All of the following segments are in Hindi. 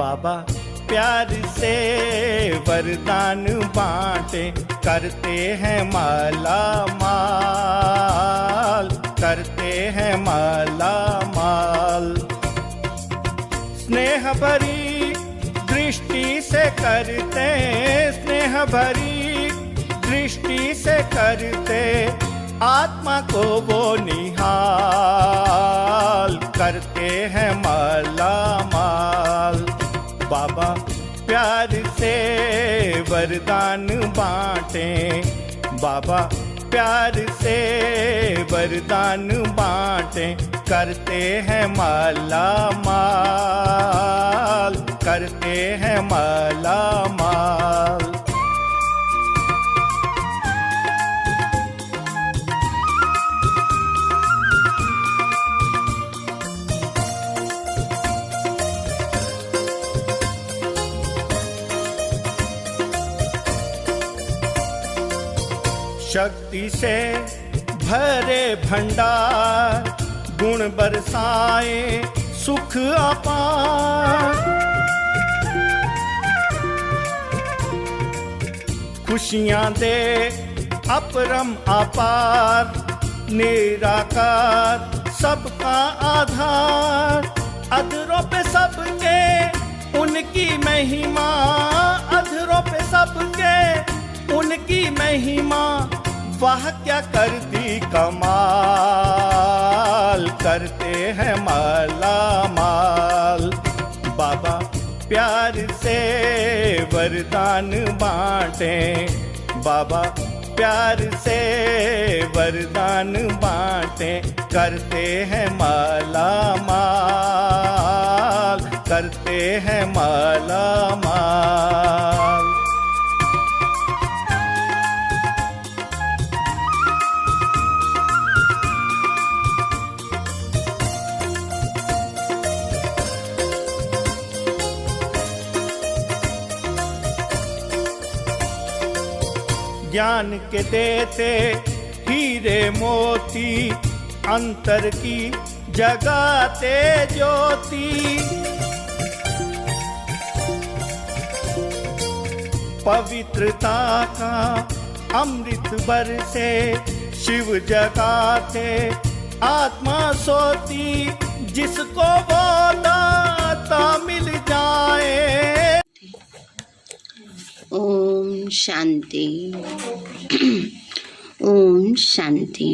बाबा प्यार से वरदान बांटे, करते हैं माला माल, करते हैं माला माल। स्नेह भरी दृष्टि से करते, स्नेह भरी दृष्टि से करते, आत्मा को वो निहाल, करते हैं माला माल। बाबा प्यार से वरदान बांटे, बाबा प्यार से वरदान बांटे, करते हैं माला माल, करते हैं माला माल। शक्ति से भरे भंडार, गुण बरसाए सुख अपार। खुशियां दे अपरम अपार, निराकार सबका आधार। अधरों पे सबके उनकी महिमा, अधरों पे सबके उनकी महिमा, वाह क्या कर दी कमाल, करते हैं माला माल। बाबा प्यार से वरदान बांटे, बाबा प्यार से वरदान बांटे, करते हैं माला माल, करते हैं माला माल। ज्ञान के देते हीरे मोती, अंतर की जगाते ज्योति। पवित्रता का अमृत बरसे, शिव जगाते आत्मा सोती। जिसको वो दाता मिल जाए। ओम शांति। ओम शांति।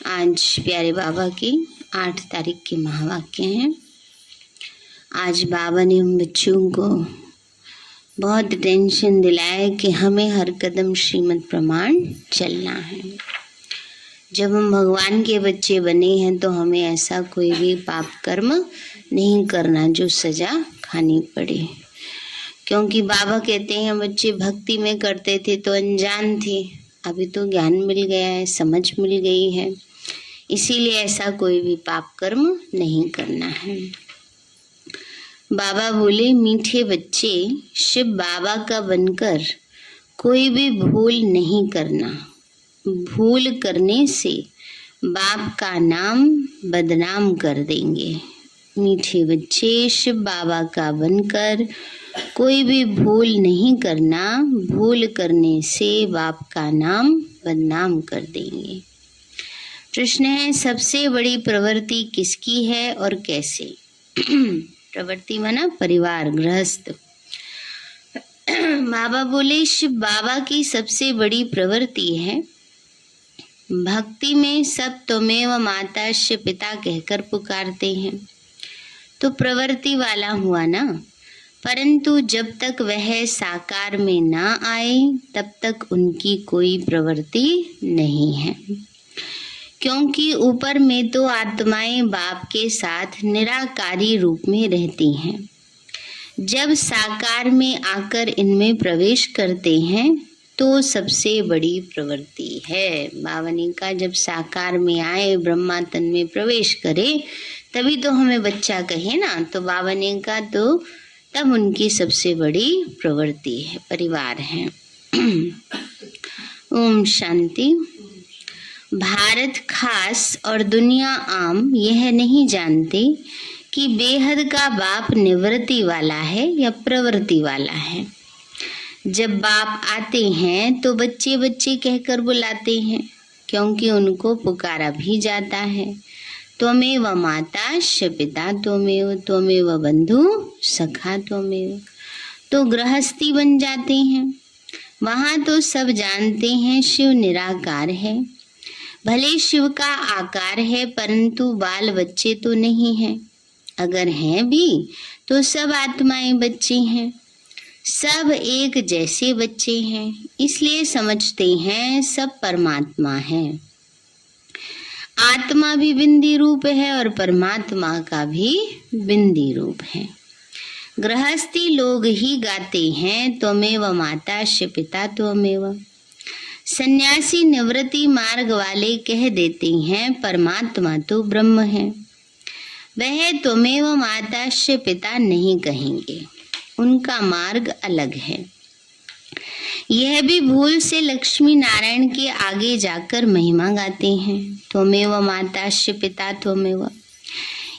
आज प्यारे बाबा की 8 तारीख के महावाक्य हैं। आज बाबा ने हम बच्चों को बहुत टेंशन दिलाया कि हमें हर कदम श्रीमद् प्रमाण चलना है। जब हम भगवान के बच्चे बने हैं तो हमें ऐसा कोई भी पाप कर्म नहीं करना जो सजा खानी पड़े। क्योंकि बाबा कहते हैं बच्चे भक्ति में करते थे तो अनजान थे, अभी तो ज्ञान मिल गया है, समझ मिल गई है, इसीलिए ऐसा कोई भी पाप कर्म नहीं करना है। बाबा बोले मीठे बच्चे शिव बाबा का बनकर कोई भी भूल नहीं करना। भूल करने से बाप का नाम बदनाम कर देंगे। मीठे बच्चे शिव बाबा का बनकर कोई भी भूल नहीं करना। भूल करने से बाप का नाम बदनाम कर देंगे। प्रश्न है सबसे बड़ी प्रवृत्ति किसकी है और कैसे? प्रवृत्ति माना परिवार, गृहस्थ। बाबा बोले शिव बाबा की सबसे बड़ी प्रवृत्ति है भक्ति में सब त्वमेव माताश्च पिता कहकर पुकारते हैं, तो प्रवृत्ति वाला हुआ ना। परंतु जब तक वह साकार में ना आए तब तक उनकी कोई प्रवृत्ति नहीं है, क्योंकि ऊपर में तो आत्माएं बाप के साथ निराकारी रूप में रहती हैं। जब साकार में आकर इनमें प्रवेश करते हैं तो सबसे बड़ी प्रवृत्ति है। बाबा ने कहा जब साकार में आए, ब्रह्मा तन में प्रवेश करे, तभी तो हमें बच्चा कहे ना। तो बाबा ने कहा तो तब उनकी सबसे बड़ी प्रवृत्ति है, परिवार है। ओम शांति। भारत खास और दुनिया आम यह नहीं जानते कि बेहद का बाप निवृत्ति वाला है या प्रवृत्ति वाला है। जब बाप आते हैं तो बच्चे बच्चे कहकर बुलाते हैं, क्योंकि उनको पुकारा भी जाता है। त्वमेव माता श पिता त्वमेव, त्वमेव बंधु सखा त्वमेव। तो गृहस्थी बन जाते हैं। वहाँ तो सब जानते हैं शिव निराकार है। भले शिव का आकार है, परंतु बाल बच्चे तो नहीं हैं। अगर हैं भी तो सब आत्माएं बच्चे हैं। सब एक जैसे बच्चे हैं, इसलिए समझते हैं सब परमात्मा है। आत्मा भी बिंदी रूप है और परमात्मा का भी बिंदी रूप है। गृहस्थी लोग ही गाते हैं त्वमेव माता श पिता त्वमेव। सन्यासी निवृत्ति मार्ग वाले कह देते हैं परमात्मा तो ब्रह्म है। वह त्वमेव माता श पिता नहीं कहेंगे, उनका मार्ग अलग है। यह भी भूल से लक्ष्मी नारायण के आगे जाकर महिमा गाते हैं त्वमेव माता श पिता त्वमेव।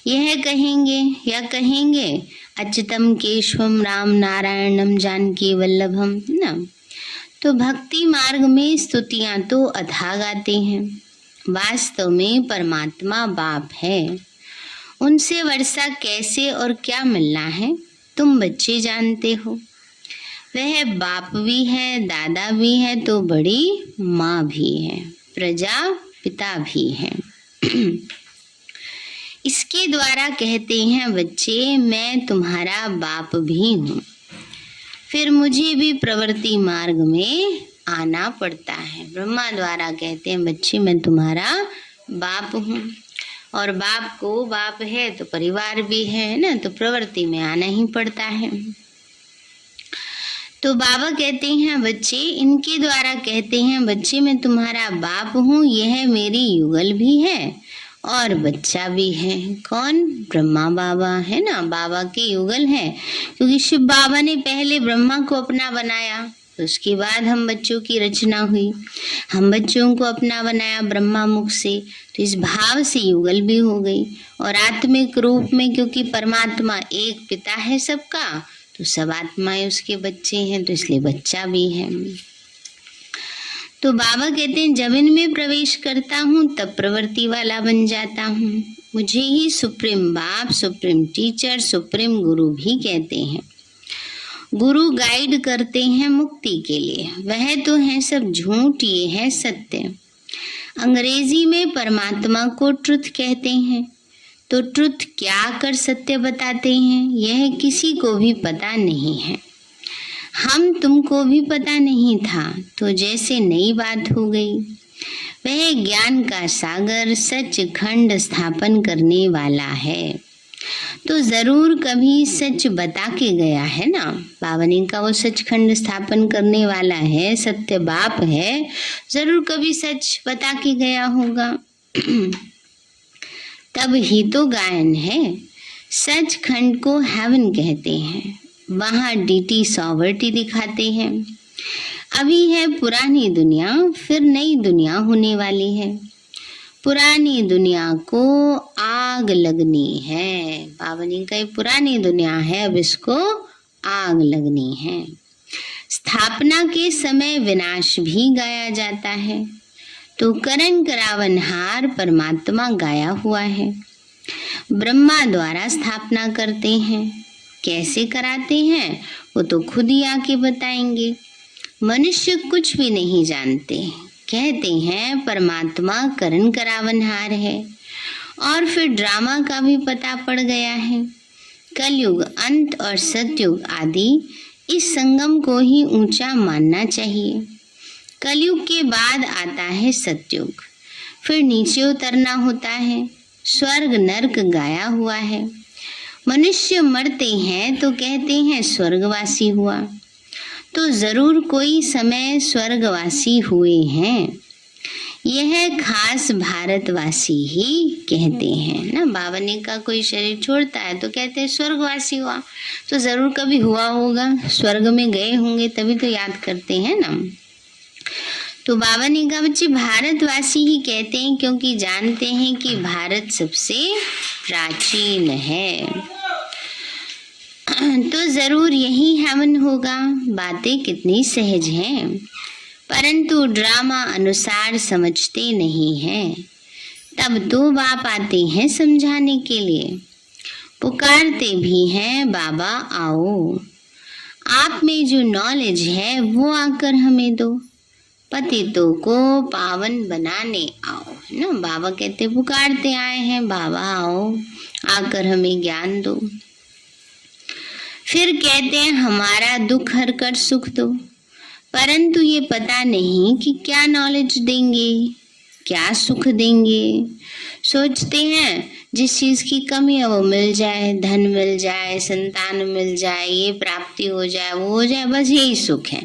यह कहेंगे या कहेंगे अच्युतम केशवम राम नारायणम जानकी वल्लभम न। तो भक्ति मार्ग में स्तुतियां तो अथा गाते हैं। वास्तव में परमात्मा बाप है। उनसे वर्षा कैसे और क्या मिलना है तुम बच्चे जानते हो। वह बाप भी है, दादा भी है, तो बड़ी माँ भी है, प्रजा पिता भी है। इसके द्वारा कहते हैं बच्चे मैं तुम्हारा बाप भी हूँ। फिर मुझे भी प्रवृत्ति मार्ग में आना पड़ता है। ब्रह्मा द्वारा कहते हैं बच्चे मैं तुम्हारा बाप हूँ, और बाप को बाप है तो परिवार भी है ना, तो प्रवृत्ति में आना ही पड़ता है। तो बाबा कहते हैं बच्चे, इनके द्वारा कहते हैं बच्चे मैं तुम्हारा बाप हूँ। यह मेरी युगल भी है और बच्चा भी है। कौन? ब्रह्मा बाबा है ना, बाबा के युगल है, क्योंकि शिव बाबा ने पहले ब्रह्मा को अपना बनाया, तो उसके बाद हम बच्चों की रचना हुई। हम बच्चों को अपना बनाया ब्रह्मा मुख से, तो इस भाव से युगल भी हो गई। और आत्मिक रूप में क्योंकि परमात्मा एक पिता है सबका, तो सब आत्माएं उसके बच्चे हैं, तो इसलिए बच्चा भी है। तो बाबा कहते हैं जब इनमें प्रवेश करता हूँ तब प्रवृत्ति वाला बन जाता हूँ। मुझे ही सुप्रीम बाप, सुप्रीम टीचर, सुप्रीम गुरु भी कहते हैं। गुरु गाइड करते हैं मुक्ति के लिए। वह तो है सब झूठ, ये है सत्य। अंग्रेजी में परमात्मा को ट्रुथ कहते हैं। तो ट्रुथ क्या कर सत्य बताते हैं, यह किसी को भी पता नहीं है। हम तुमको भी पता नहीं था, तो जैसे नई बात हो गई। वह ज्ञान का सागर सच खंड स्थापन करने वाला है, तो जरूर कभी सच बता के गया है ना। बाबा ने का वो सचखंड स्थापन करने वाला है, सत्य बाप है, जरूर कभी सच बता के गया होगा। तब ही तो गायन है। सचखंड को हेवन कहते हैं। वहाँ डीटी सॉवर्टी दिखाते हैं। अभी है पुरानी दुनिया, फिर नई दुनिया होने वाली है। पुरानी दुनिया को आग लगनी है। बाबा ने कही पुरानी दुनिया है, अब इसको आग लगनी है। स्थापना के समय विनाश भी गाया जाता है, तो करण करावनहार परमात्मा गाया हुआ है। ब्रह्मा द्वारा स्थापना करते हैं। कैसे कराते हैं वो तो खुद ही आके बताएंगे। मनुष्य कुछ भी नहीं जानते, कहते हैं परमात्मा करण करावनहार है। और फिर ड्रामा का भी पता पड़ गया है। कलयुग अंत और सतयुग आदि इस संगम को ही ऊंचा मानना चाहिए। कलयुग के बाद आता है सतयुग, फिर नीचे उतरना होता है। स्वर्ग नरक गाया हुआ है। मनुष्य मरते हैं तो कहते हैं स्वर्गवासी हुआ, तो जरूर कोई समय स्वर्गवासी हुए हैं। यह खास भारतवासी ही कहते हैं ना। बाबा ने का कोई शरीर छोड़ता है तो कहते हैं स्वर्गवासी हुआ, तो जरूर कभी हुआ होगा, स्वर्ग में गए होंगे तभी तो याद करते हैं ना। तो बाबा ने कहा बच्चे भारतवासी ही कहते हैं क्योंकि जानते हैं कि भारत सबसे प्राचीन है, तो जरूर यही हेवन होगा। बातें कितनी सहज हैं, परंतु ड्रामा अनुसार समझते नहीं हैं। तब दो बाप आते हैं समझाने के लिए, पुकारते भी हैं बाबा आओ, आप में जो नॉलेज है वो आकर हमें दो, पतितों को पावन बनाने आओ, है ना। बाबा कहते पुकारते आए हैं बाबा आओ, आकर हमें ज्ञान दो। फिर कहते हैं हमारा दुख हर कर सुख दो, परंतु ये पता नहीं कि क्या नॉलेज देंगे, क्या सुख देंगे। सोचते हैं जिस चीज की कमी है वो मिल जाए, धन मिल जाए, संतान मिल जाए, ये प्राप्ति हो जाए, वो हो जाए, बस यही सुख है।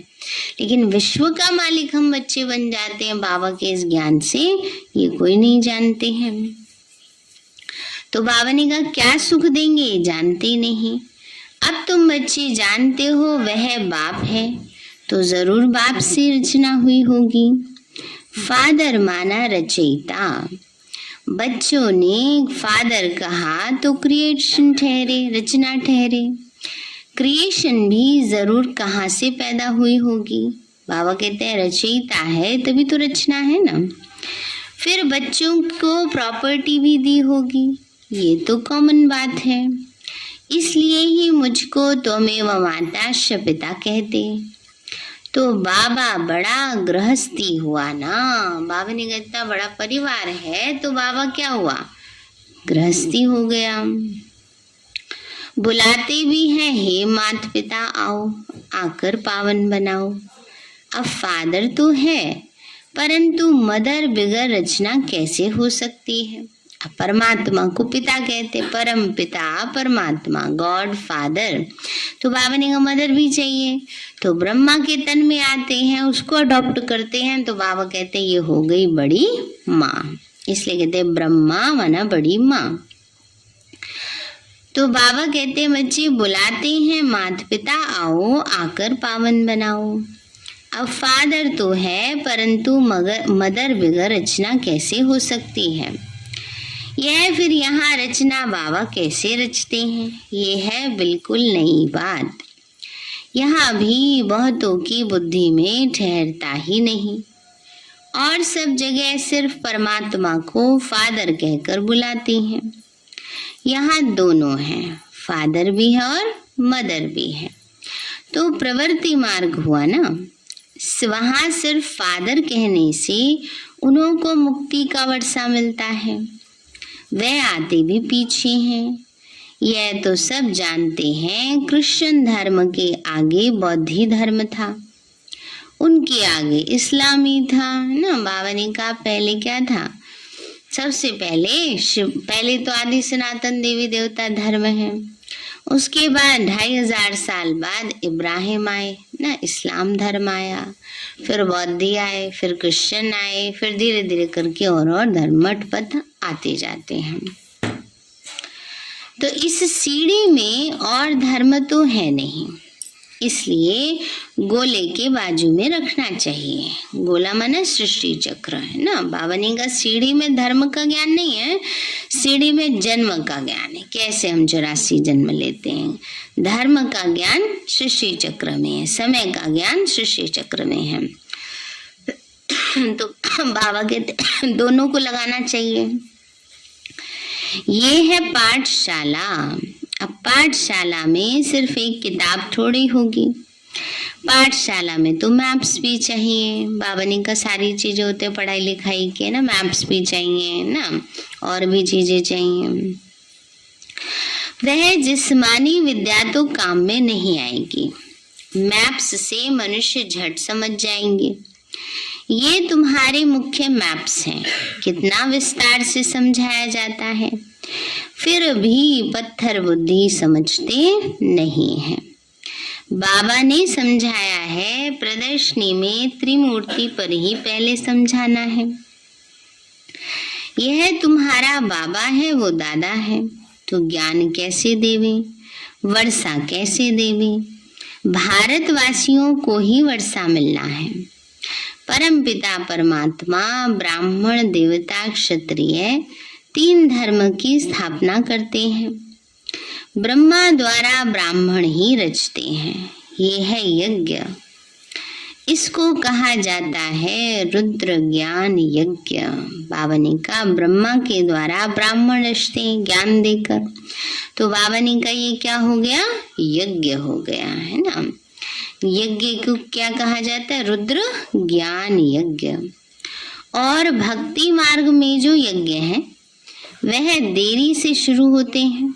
लेकिन विश्व का मालिक हम बच्चे बन जाते हैं बाबा के इस ज्ञान से, ये कोई नहीं जानते हैं। तो बाबा ने कहा क्या सुख देंगे जानते नहीं। अब तुम बच्चे जानते हो वह बाप है, तो जरूर बाप से रचना हुई होगी। फादर माना रचयिता, बच्चों ने फादर कहा तो क्रिएशन ठहरे, रचना ठहरे। क्रिएशन भी जरूर कहाँ से पैदा हुई होगी। बाबा कहते हैं रचयिता है तभी तो रचना है ना। फिर बच्चों को प्रॉपर्टी भी दी होगी, ये तो कॉमन बात है। इसलिए ही मुझको त्वमेव माताश्च पिता कहते। तो बाबा बड़ा गृहस्थी हुआ ना, बाबा ने इतना बड़ा परिवार है तो बाबा क्या हुआ, गृहस्थी हो गया। बुलाते भी हैं हे माता पिता आओ, आकर पावन बनाओ। अब फादर तो है, परंतु मदर बिगर रचना कैसे हो सकती है। अब परमात्मा को पिता कहते, परम पिता परमात्मा, गॉड फादर। तो बाबा ने कहा मदर भी चाहिए, तो ब्रह्मा के तन में आते हैं, उसको अडॉप्ट करते हैं। तो बाबा कहते ये हो गई बड़ी माँ, इसलिए कहते हैं ब्रह्मा माना बड़ी माँ। तो बाबा कहते बच्चे बुलाते हैं माता पिता आओ, आकर पावन बनाओ। अब फादर तो है, परंतु मदर बिगर रचना कैसे हो सकती है। यह फिर यहाँ रचना बाबा कैसे रचते हैं, ये है बिल्कुल नई बात। यहाँ भी बहुतों की बुद्धि में ठहरता ही नहीं, और सब जगह सिर्फ परमात्मा को फादर कहकर बुलाते हैं। यहाँ दोनों हैं, फादर भी है और मदर भी है। तो प्रवृत्ति मार्ग हुआ ना, वहाँ सिर्फ फादर कहने से उन्हों को मुक्ति का वर्षा मिलता है। वह आते भी पीछे हैं, यह तो सब जानते हैं। क्रिश्चियन धर्म के आगे बौद्धी धर्म था, उनके आगे इस्लामी था ना। बाबा ने कहा पहले क्या था, सबसे पहले तो आदि सनातन देवी देवता धर्म है। उसके बाद 2500 साल बाद इब्राहिम आए ना, इस्लाम धर्म आया, फिर बौद्धी आए, फिर क्रिश्चियन आए, फिर धीरे धीरे करके और धर्म मठपथ आते जाते हैं। तो इस सीढ़ी में और धर्म तो है नहीं, इसलिए गोले के बाजू में रखना चाहिए। गोला माना सृष्टि चक्र है ना। बाबा ने कहा सीढ़ी में धर्म का ज्ञान नहीं है, सीढ़ी में जन्म का ज्ञान है। कैसे हम 84 जन्म लेते हैं, धर्म का ज्ञान सृष्टि चक्र में है, समय का ज्ञान सृष्टि चक्र में है। तो बाबा कहते दोनों को लगाना चाहिए। ये है पाठशाला। अब पाठशाला में सिर्फ एक किताब थोड़ी होगी, पाठशाला में तो मैप्स भी चाहिए। बाबा ने कहा सारी चीजें होते हैं पढ़ाई लिखाई के ना, मैप्स भी चाहिए ना, और भी चीजें चाहिए। वह जिस्मानी विद्या तो काम में नहीं आएगी, मैप्स से मनुष्य झट समझ जाएंगे। ये तुम्हारे मुख्य मैप्स हैं, कितना विस्तार से समझाया जाता है, फिर भी पत्थर बुद्धि समझते नहीं है। बाबा ने समझाया है प्रदर्शनी में त्रिमूर्ति पर ही पहले समझाना है। यह तुम्हारा बाबा है, वो दादा है, तो ज्ञान कैसे देवे, वर्षा कैसे देवे। भारतवासियों को ही वर्षा मिलना है, परमपिता परमात्मा ब्राह्मण देवता क्षत्रिय 3 धर्म की स्थापना करते हैं। ब्रह्मा द्वारा ब्राह्मण ही रचते हैं। ये है यज्ञ। इसको कहा जाता है रुद्र ज्ञान यज्ञ। बाबा ने कहा ब्रह्मा के द्वारा ब्राह्मण रचते हैं ज्ञान देकर, तो बाबा ने कहा ये क्या हो गया? यज्ञ हो गया, है ना। यज्ञ को क्या कहा जाता है? रुद्र ज्ञान यज्ञ। और भक्ति मार्ग में जो यज्ञ है वह देरी से शुरू होते हैं,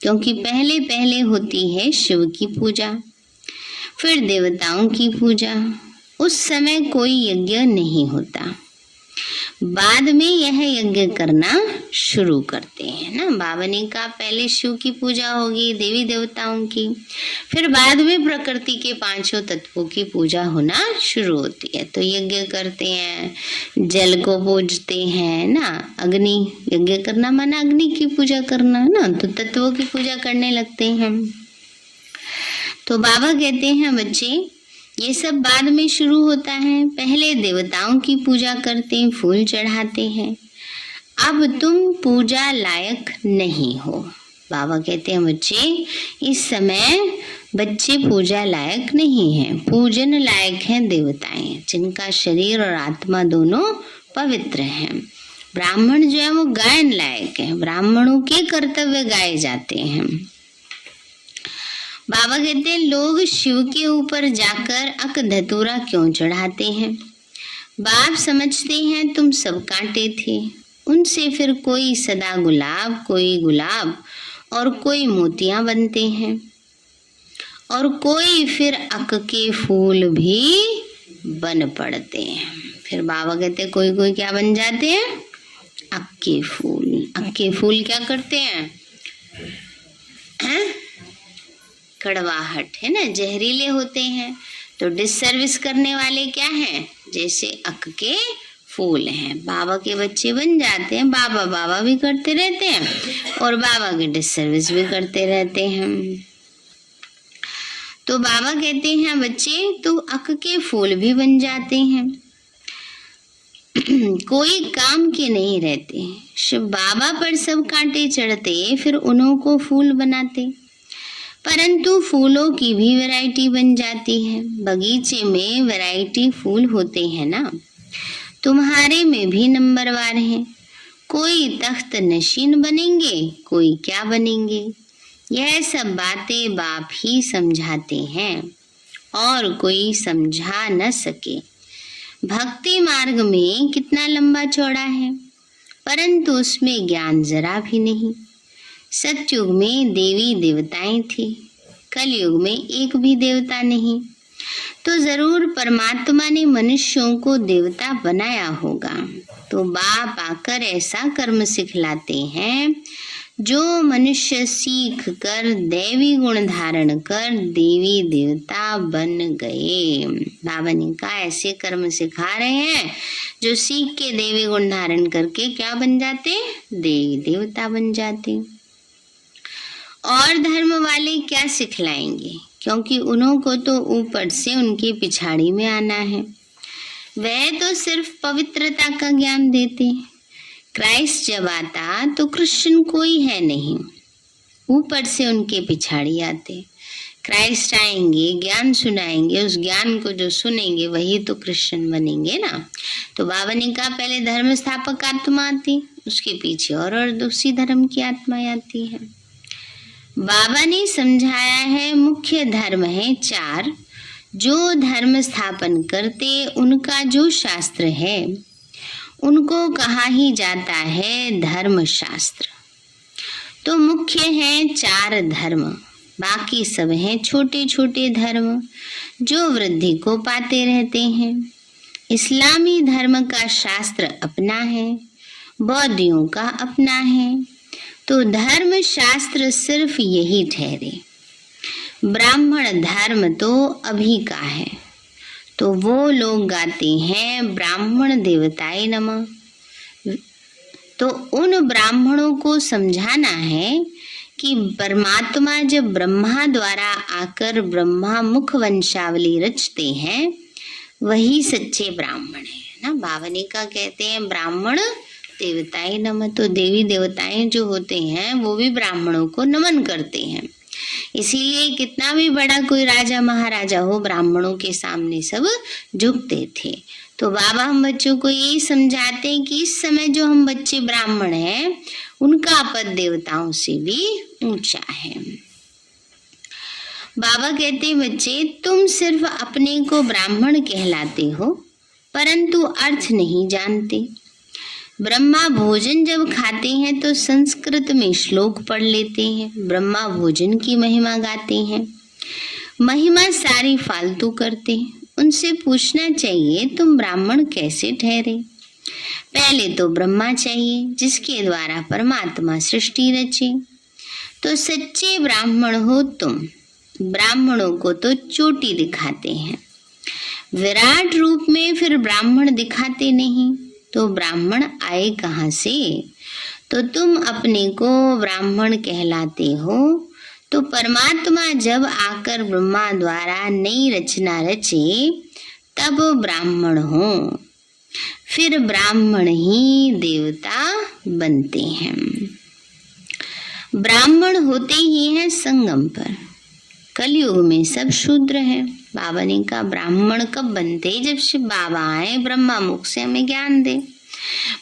क्योंकि पहले पहले होती है शिव की पूजा, फिर देवताओं की पूजा। उस समय कोई यज्ञ नहीं होता, बाद में यह यज्ञ करना शुरू करते हैं ना। बाबा ने कहा पहले शिव की पूजा होगी, देवी देवताओं की, फिर बाद में प्रकृति के 5 तत्वों की पूजा होना शुरू होती है। तो यज्ञ करते हैं, जल को पूजते हैं ना। अग्नि, यज्ञ करना माना अग्नि की पूजा करना ना, तो तत्वों की पूजा करने लगते हैं। तो बाबा कहते हैं बच्चे ये सब बाद में शुरू होता है, पहले देवताओं की पूजा करते हैं, फूल चढ़ाते हैं। अब तुम पूजा लायक नहीं हो। बाबा कहते हैं बच्चे इस समय बच्चे पूजा लायक नहीं हैं, पूजन लायक हैं देवताएं, जिनका शरीर और आत्मा दोनों पवित्र हैं। ब्राह्मण जो है वो गायन लायक है, ब्राह्मणों के कर्तव्य गाए जाते हैं। बाबा कहते हैं लोग शिव के ऊपर जाकर अक धतूरा क्यों चढ़ाते हैं? बाप समझते हैं तुम सब कांटे थे, उनसे फिर कोई सदा गुलाब, कोई गुलाब और कोई मोतियां बनते हैं, और कोई फिर अक के फूल भी बन पड़ते हैं। फिर बाबा कहते हैं कोई कोई क्या बन जाते हैं? अक के फूल। अक के फूल क्या करते हैं? कड़वाहट है ना, जहरीले होते हैं। तो डिससर्विस करने वाले क्या हैं? जैसे अक के फूल हैं। बाबा के बच्चे बन जाते हैं, बाबा बाबा भी करते रहते हैं और बाबा की डिससर्विस भी करते रहते हैं। तो बाबा कहते हैं बच्चे तो अक के फूल भी बन जाते हैं, कोई काम के नहीं रहते। शिव बाबा पर सब कांटे चढ़ते, फिर उन्हों को फूल बनाते, परंतु फूलों की भी वैरायटी बन जाती है। बगीचे में वैरायटी फूल होते हैं ना, तुम्हारे में भी नंबरवार हैं। कोई तख्त नशीन बनेंगे, कोई क्या बनेंगे। यह सब बातें बाप ही समझाते हैं और कोई समझा न सके। भक्ति मार्ग में कितना लंबा चौड़ा है, परंतु उसमें ज्ञान जरा भी नहीं। सतयुग में देवी देवताएं थी, कलयुग में एक भी देवता नहीं। तो जरूर परमात्मा ने मनुष्यों को देवता बनाया होगा। तो बाप आकर ऐसा कर्म सिखलाते हैं जो मनुष्य सीख कर दैवी गुण धारण कर देवी देवता बन गए। बाबा ने कहा ऐसे कर्म सिखा रहे हैं जो सीख के देवी गुण धारण करके क्या बन जाते? देवी देवता बन जाते। और धर्म वाले क्या सिखलाएंगे, क्योंकि उन्हों को तो ऊपर से उनकी पिछाड़ी में आना है। वह तो सिर्फ पवित्रता का ज्ञान देते। क्राइस्ट जब आता तो कृष्ण कोई है नहीं, ऊपर से उनके पिछाड़ी आते। क्राइस्ट आएंगे, ज्ञान सुनाएंगे, उस ज्ञान को जो सुनेंगे वही तो कृष्ण बनेंगे ना। तो बाबा ने कहा पहले धर्म स्थापक आत्मा आती, उसके पीछे और दूसरी धर्म की आत्मा आती है। बाबा ने समझाया है मुख्य धर्म है 4, जो धर्म स्थापन करते उनका जो शास्त्र है उनको कहा ही जाता है धर्म शास्त्र। तो मुख्य है 4 धर्म, बाकी सब हैं छोटे छोटे धर्म जो वृद्धि को पाते रहते हैं। इस्लामी धर्म का शास्त्र अपना है, बौद्धियों का अपना है। तो धर्म शास्त्र सिर्फ यही ठहरे। ब्राह्मण धर्म तो अभी का है, तो वो लोग गाते हैं ब्राह्मण देवताय नमः। तो उन ब्राह्मणों को समझाना है कि परमात्मा जब ब्रह्मा द्वारा आकर ब्रह्मा मुख वंशावली रचते हैं वही सच्चे ब्राह्मण है ना। बावनिका कहते हैं ब्राह्मण देवताएं नमः, तो देवी देवताएं जो होते हैं वो भी ब्राह्मणों को नमन करते हैं। इसीलिए कितना भी बड़ा कोई राजा महाराजा हो, ब्राह्मणों के सामने सब झुकते थे। तो बाबा हम बच्चों को यही समझाते हैं कि इस समय जो हम बच्चे ब्राह्मण हैं उनका पद देवताओं से भी ऊंचा है। बाबा कहते हैं बच्चे तुम सिर्फ अपने को ब्राह्मण कहलाते हो परंतु अर्थ नहीं जानते। ब्रह्मा भोजन जब खाते हैं तो संस्कृत में श्लोक पढ़ लेते हैं, ब्रह्मा भोजन की महिमा गाते हैं, महिमा सारी फालतू करते हैं। उनसे पूछना चाहिए तुम ब्राह्मण कैसे ठहरे। पहले तो ब्रह्मा चाहिए जिसके द्वारा परमात्मा सृष्टि रचे। तो सच्चे ब्राह्मण हो तुम। ब्राह्मणों को तो चोटी दिखाते हैं, विराट रूप में फिर ब्राह्मण दिखाते नहीं, तो ब्राह्मण आए कहाँ से। तो तुम अपने को ब्राह्मण कहलाते हो, तो परमात्मा जब आकर ब्रह्मा द्वारा नई रचना रचे तब ब्राह्मण हो, फिर ब्राह्मण ही देवता बनते हैं। ब्राह्मण होते ही हैं संगम पर। कलयुग में सब शूद्र है। बाबा ने कहा ब्राह्मण कब बनते, जब शिव बाबा आए ब्रह्मा मुख से हमें ज्ञान दे,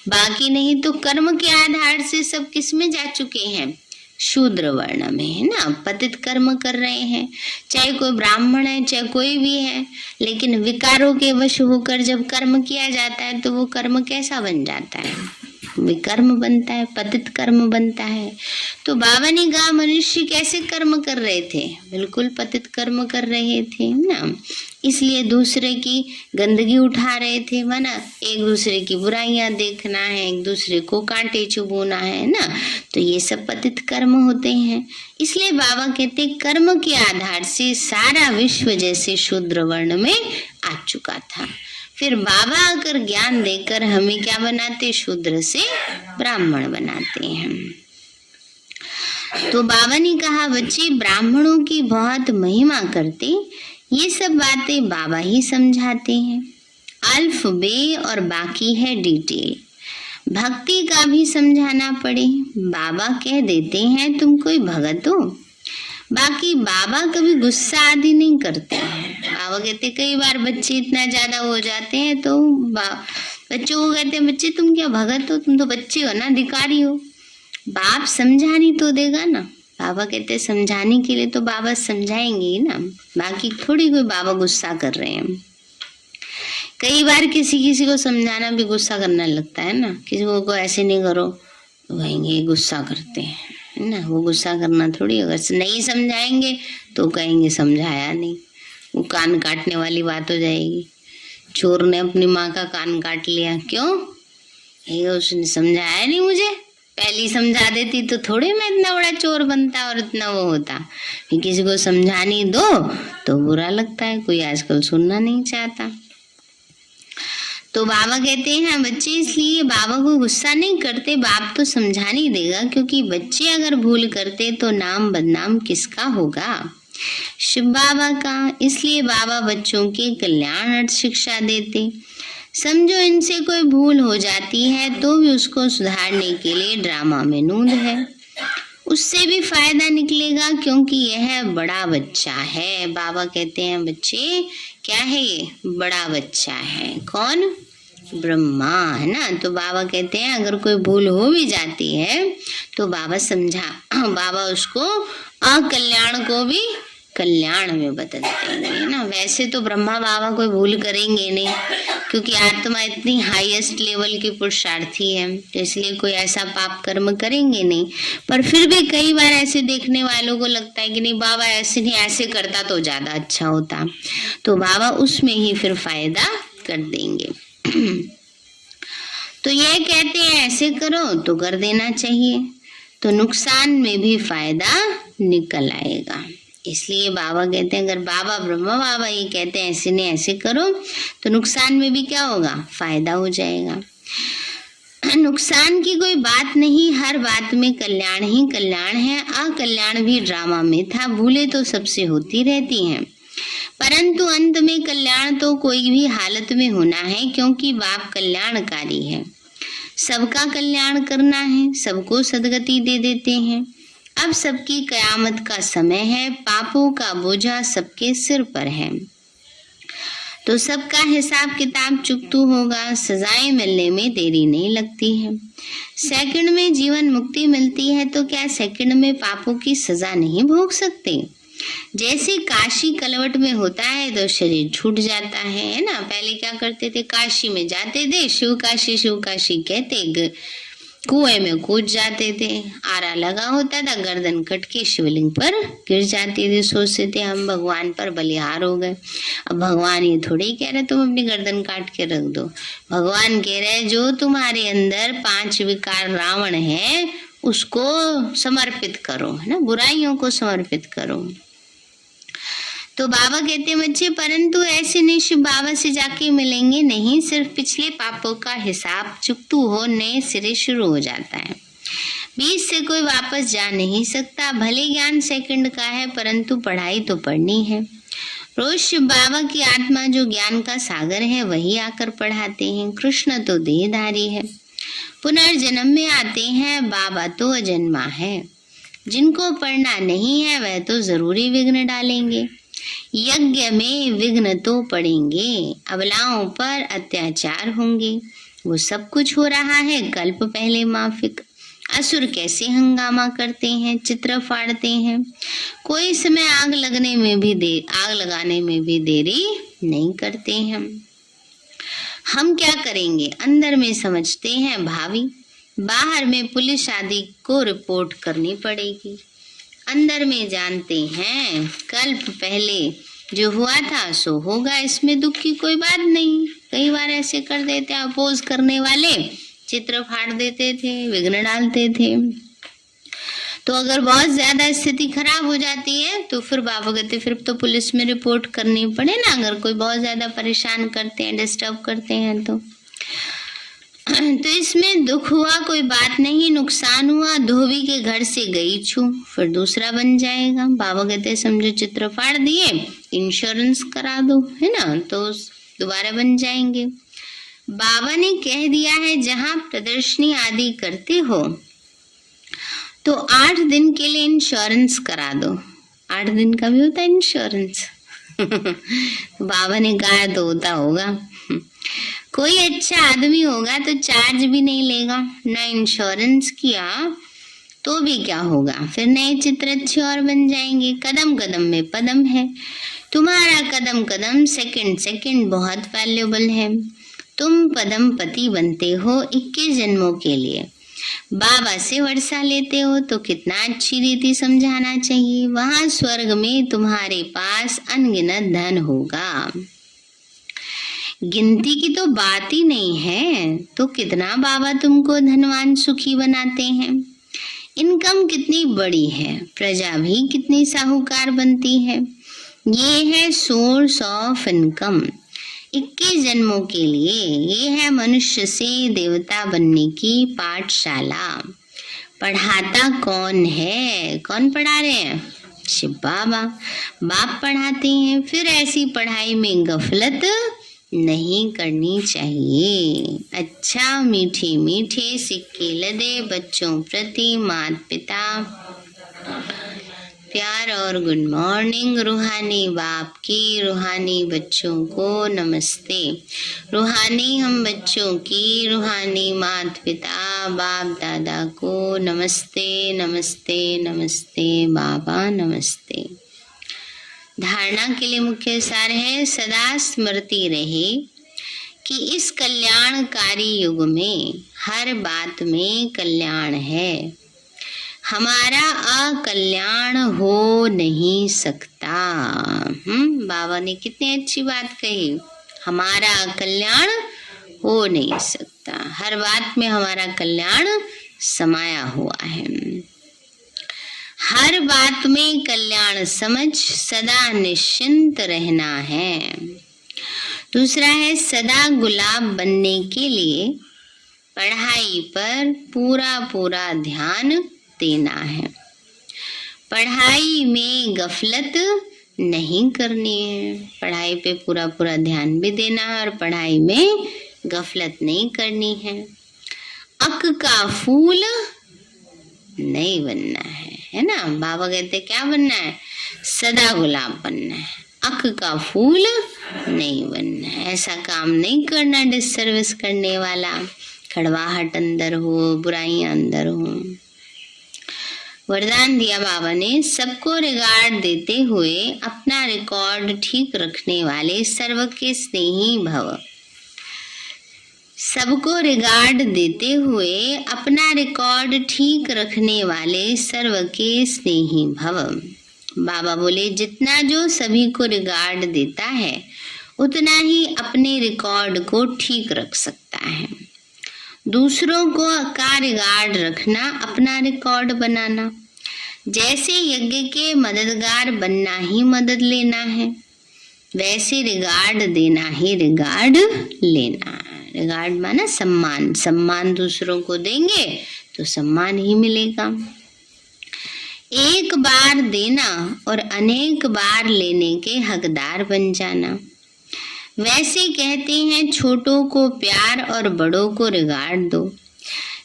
बाकी नहीं तो कर्म के आधार से सब किस में जा चुके हैं, शूद्र वर्ण में, है ना। पतित कर्म कर रहे हैं, चाहे कोई ब्राह्मण है चाहे कोई भी है, लेकिन विकारों के वश होकर जब कर्म किया जाता है तो वो कर्म कैसा बन जाता है, विकर्म बनता है, पतित कर्म बनता है। तो बाबा ने कहा मनुष्य कैसे कर्म कर रहे थे, बिल्कुल पतित कर्म कर रहे थे ना। इसलिए दूसरे की गंदगी उठा रहे थे, माना एक दूसरे की बुराइयां देखना है, एक दूसरे को कांटे चुभोना है ना, तो ये सब पतित कर्म होते हैं। इसलिए बाबा कहते कर्म के आधार से सारा विश्व जैसे शूद्र वर्ण में आ चुका था। फिर बाबा आकर ज्ञान देकर हमें क्या बनाते, शूद्र से ब्राह्मण बनाते हैं। तो बाबा ने कहा बच्चे ब्राह्मणों की बहुत महिमा करते, ये सब बातें बाबा ही समझाते हैं। अल्फ बे और बाकी है डिटेल। भक्ति का भी समझाना पड़े, बाबा कह देते हैं तुम कोई भगत हो, बाकी बाबा कभी गुस्सा आदि नहीं करते हैं। बाबा कहते कई बार बच्चे इतना ज्यादा हो जाते हैं तो बच्चों को कहते हैं बच्चे तुम क्या भगत हो, तुम तो बच्चे हो ना, अधिकारी हो, बाप समझानी तो देगा ना। बाबा कहते समझाने के लिए तो बाबा समझाएंगे ही ना, बाकी थोड़ी कोई बाबा गुस्सा कर रहे हैं। कई बार किसी किसी को समझाना भी गुस्सा करना लगता है ना, किसी को ऐसे नहीं करो तो कहेंगे गुस्सा करते हैं, है ना। वो गुस्सा करना थोड़ी, अगर नहीं समझाएंगे तो कहेंगे समझाया नहीं, वो कान काटने वाली बात हो जाएगी। चोर ने अपनी माँ का कान काट लिया, क्यों, उसने समझाया नहीं मुझे, पहले समझा देती तो थोड़े मैं इतना बड़ा चोर बनता और इतना वो होता। किसी को समझाने दो तो बुरा लगता है, कोई आजकल सुनना नहीं चाहता। तो बाबा कहते हैं बच्चे इसलिए बाबा को गुस्सा नहीं करते, बाप तो समझा नहीं देगा, क्योंकि बच्चे अगर भूल करते तो नाम बदनाम किसका होगा, शिव बाबा का। इसलिए बाबा बच्चों के कल्याणार्थ शिक्षा देते। समझो इनसे कोई भूल हो जाती है तो भी उसको सुधारने के लिए ड्रामा में नूंद है, उससे भी फायदा निकलेगा, क्योंकि यह बड़ा बच्चा है। बाबा कहते हैं बच्चे क्या है, ये बड़ा बच्चा है, कौन, ब्रह्मा, है ना। तो बाबा कहते हैं अगर कोई भूल हो भी जाती है तो बाबा बाबा उसको अकल्याण को भी कल्याण में बदल देंगे, है ना। वैसे तो ब्रह्मा बाबा कोई भूल करेंगे नहीं, क्योंकि आत्मा इतनी हाईएस्ट लेवल की पुरुषार्थी है, तो इसलिए कोई ऐसा पाप कर्म करेंगे नहीं। पर फिर भी कई बार ऐसे देखने वालों को लगता है कि नहीं बाबा ऐसे नहीं, ऐसे करता तो ज्यादा अच्छा होता, तो बाबा उसमें ही फिर फायदा कर देंगे। तो ये कहते हैं ऐसे करो तो कर देना चाहिए, तो नुकसान में भी फायदा निकल आएगा। इसलिए बाबा कहते हैं अगर बाबा ब्रह्मा बाबा ये कहते हैं ऐसे नहीं ऐसे करो तो नुकसान में भी क्या होगा, फायदा हो जाएगा। नुकसान की कोई बात नहीं, हर बात में कल्याण ही कल्याण है। अकल्याण भी ड्रामा में था, भूले तो सबसे होती रहती हैं, परंतु अंत में कल्याण तो कोई भी हालत में होना है, क्योंकि बाप कल्याणकारी है। सबका कल्याण करना है, सबको सदगति दे देते हैं। अब सबकी कयामत का समय है, पापों का बोझा सबके सिर पर है, तो सबका हिसाब किताब चुकतू होगा। सजाएं मिलने में देरी नहीं लगती है। सेकंड में जीवन मुक्ति मिलती है, तो क्या सेकंड में पापों की सजा नहीं भोग सकते? जैसे काशी कलवट में होता है तो शरीर छूट जाता है ना। पहले क्या करते थे, काशी में जाते थे, शिव काशी कहते, कुएं में कूद जाते थे, आरा लगा होता था, गर्दन कट के शिवलिंग पर गिर जाती थी। सोचते थे हम भगवान पर बलिहार हो गए। अब भगवान ये थोड़ी कह रहे तुम अपनी गर्दन काट के रख दो। भगवान कह रहे जो तुम्हारे अंदर 5 विकार रावण है उसको समर्पित करो, है ना, बुराइयों को समर्पित करो। तो बाबा कहते हैं बच्चे, परंतु ऐसे नहीं शिव बाबा से जाके मिलेंगे, नहीं, सिर्फ पिछले पापों का हिसाब चुकतू हो, नए सिरे शुरू हो जाता है। बीच से कोई वापस जा नहीं सकता। भले ज्ञान सेकंड का है, परंतु पढ़ाई तो पढ़नी है। रोज शिव बाबा की आत्मा जो ज्ञान का सागर है वही आकर पढ़ाते हैं। कृष्ण तो देहधारी है, पुनर्जन्म में आते हैं, बाबा तो अजन्मा है। जिनको पढ़ना नहीं है वह तो जरूरी विघ्न डालेंगे। यज्ञ में विघ्न तो पड़ेंगे, अबलाओं पर अत्याचार होंगे। वो सब कुछ हो रहा है कल्प पहले माफिक। असुर कैसे हंगामा करते हैं, चित्र फाड़ते हैं। कोई समय आग लगाने में भी देरी नहीं करते हैं। हम क्या करेंगे, अंदर में समझते हैं भावी, बाहर में पुलिस आदि को रिपोर्ट करनी पड़ेगी। अंदर में जानते हैं कल्प पहले जो हुआ था सो होगा, इसमें दुख की कोई बात नहीं। कई बार ऐसे कर देते, अपोज करने वाले चित्र फाड़ देते थे, विघ्न डालते थे। तो अगर बहुत ज्यादा स्थिति खराब हो जाती है तो फिर बाबा कहते फिर तो पुलिस में रिपोर्ट करनी पड़े ना, अगर कोई बहुत ज्यादा परेशान करते हैं, डिस्टर्ब करते हैं तो इसमें दुख हुआ कोई बात नहीं, नुकसान हुआ, धोबी के घर से गई छू, फिर दूसरा बन जाएगा। बाबा कहते समझो चित्र फाड़ दिए, इंश्योरेंस करा दो, है ना, तो दोबारा बन जाएंगे। बाबा ने कह दिया है जहां प्रदर्शनी आदि करते हो तो 8 दिन के लिए इंश्योरेंस करा दो। 8 दिन का भी होता है इंश्योरेंस बाबा ने कहा तो होता होगा। कोई अच्छा आदमी होगा तो चार्ज भी नहीं लेगा, ना इंश्योरेंस किया तो भी क्या होगा, फिर नए चित्र अच्छे और बन जाएंगे। कदम कदम में पदम है, तुम्हारा कदम कदम सेकंड सेकंड बहुत वैल्यूबल है। तुम पदम पति बनते हो 21 जन्मों के लिए। बाबा से वर्षा लेते हो तो कितना अच्छी रीति समझाना चाहिए। वहां स्वर्ग में तुम्हारे पास अनगिनत धन होगा, गिनती की तो बात ही नहीं है। तो कितना बाबा तुमको धनवान सुखी बनाते हैं। इनकम कितनी बड़ी है, प्रजा भी कितनी साहूकार बनती है। ये है सोर्स ऑफ इनकम 21 जन्मों के लिए। ये है मनुष्य से देवता बनने की पाठशाला। पढ़ाता कौन है, कौन पढ़ा रहे हैं, शिव बाबा। बाप पढ़ाते हैं। फिर ऐसी पढ़ाई में गफलत नहीं करनी चाहिए। अच्छा मीठे मीठे सिक्के लदे बच्चों प्रति माता पिता प्यार और गुड मॉर्निंग। रूहानी बाप की रूहानी बच्चों को नमस्ते। रूहानी हम बच्चों की रूहानी माता पिता बाप दादा को नमस्ते नमस्ते नमस्ते बाबा नमस्ते। धारणा के लिए मुख्य सार है, सदा स्मृति रहे कि इस कल्याणकारी युग में हर बात में कल्याण है। हमारा अकल्याण हो नहीं सकता। बाबा ने कितनी अच्छी बात कही, हमारा कल्याण हो नहीं सकता। हर बात में हमारा कल्याण समाया हुआ है। हर बात में कल्याण समझ सदा निश्चिंत रहना है। दूसरा है, सदा गुलाब बनने के लिए पढ़ाई पर पूरा पूरा ध्यान देना है। पढ़ाई में गफलत नहीं करनी है। पढ़ाई पे पूरा पूरा ध्यान भी देना है और पढ़ाई में गफलत नहीं करनी है। अक का फूल नहीं बनना है ना। बाबा कहते क्या बनना है? सदा गुलाब बनना है। अक का फूल नहीं बनना है। ऐसा काम नहीं करना डिससर्विस करने वाला, कड़वाहट अंदर हो, बुराइयां अंदर हो। वरदान दिया बाबा ने, सबको रिगार्ड देते हुए अपना रिकॉर्ड ठीक रखने वाले सर्व के स्नेही भव। सबको रिगार्ड देते हुए अपना रिकॉर्ड ठीक रखने वाले सर्व के स्नेही भव। बाबा बोले जितना जो सभी को रिगार्ड देता है उतना ही अपने रिकॉर्ड को ठीक रख सकता है। दूसरों को का रिगार्ड रखना अपना रिकॉर्ड बनाना। जैसे यज्ञ के मददगार बनना ही मदद लेना है, वैसे रिगार्ड देना ही रिगार्ड लेना। रिगार्ड माना सम्मान। सम्मान दूसरों को देंगे तो सम्मान ही मिलेगा। एक बार देना और अनेक बार लेने के हकदार बन जाना। वैसे कहते हैं छोटों को प्यार और बड़ों को रिगार्ड दो,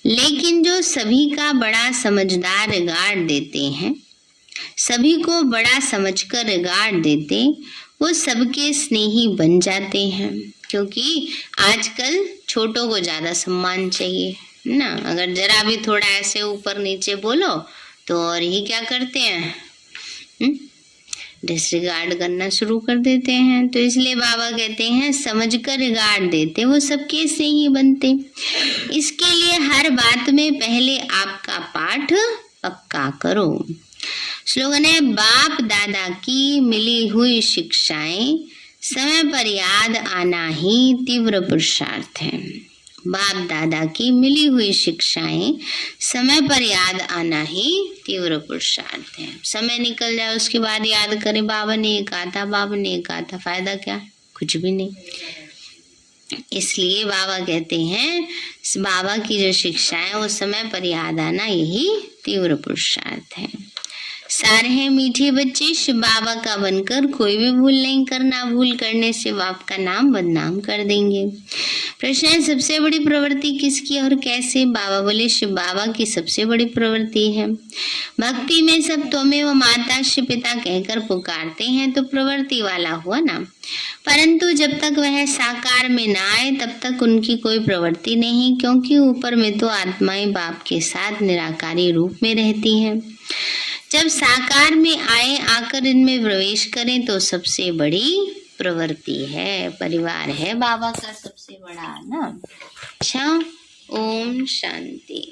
लेकिन जो सभी का बड़ा समझदार रिगार्ड देते हैं, सभी को बड़ा समझकर रिगार्ड देते, वो सबके स्नेही बन जाते हैं। क्योंकि आजकल छोटों को ज्यादा सम्मान चाहिए ना। अगर जरा भी थोड़ा ऐसे ऊपर नीचे बोलो तो और ही क्या करते हैं, डिसरिगार्ड करना शुरू कर देते हैं। तो इसलिए बाबा कहते हैं समझकर रिगार्ड देते वो सबके से ही बनते। इसके लिए हर बात में पहले आपका पाठ पक्का करो। स्लोगन है, बाप दादा की मिली हुई शिक्षाएं समय पर याद आना ही तीव्र पुरुषार्थ है। बाप दादा की मिली हुई शिक्षाएं समय पर याद आना ही तीव्र पुरुषार्थ है। समय निकल जाए उसके बाद याद करे बाबा ने ये कहा था, बाबा ने ये कहा था, फायदा क्या? कुछ भी नहीं। इसलिए बाबा कहते हैं बाबा की जो शिक्षा है वो समय पर याद आना यही तीव्र पुरुषार्थ है। सारे हैं मीठे बच्चे शिव बाबा का बनकर कोई भी भूल नहीं करना। भूल करने से बाप का नाम बदनाम कर देंगे। प्रश्न है, सबसे बड़ी प्रवृत्ति किसकी और कैसे? बाबा बोले शिव बाबा की सबसे बड़ी प्रवृत्ति है। भक्ति में सब त्वमेव माता शिव पिता कहकर पुकारते हैं तो प्रवृत्ति वाला हुआ ना। परंतु जब तक वह साकार में ना आए तब तक उनकी कोई प्रवृत्ति नहीं, क्योंकि ऊपर में तो आत्माएं बाप के साथ निराकारी रूप में रहती हैं। जब साकार में आए, आकर इनमें प्रवेश करें तो सबसे बड़ी प्रवृत्ति है, परिवार है बाबा का सबसे बड़ा ना। अच्छा, ओम शांति।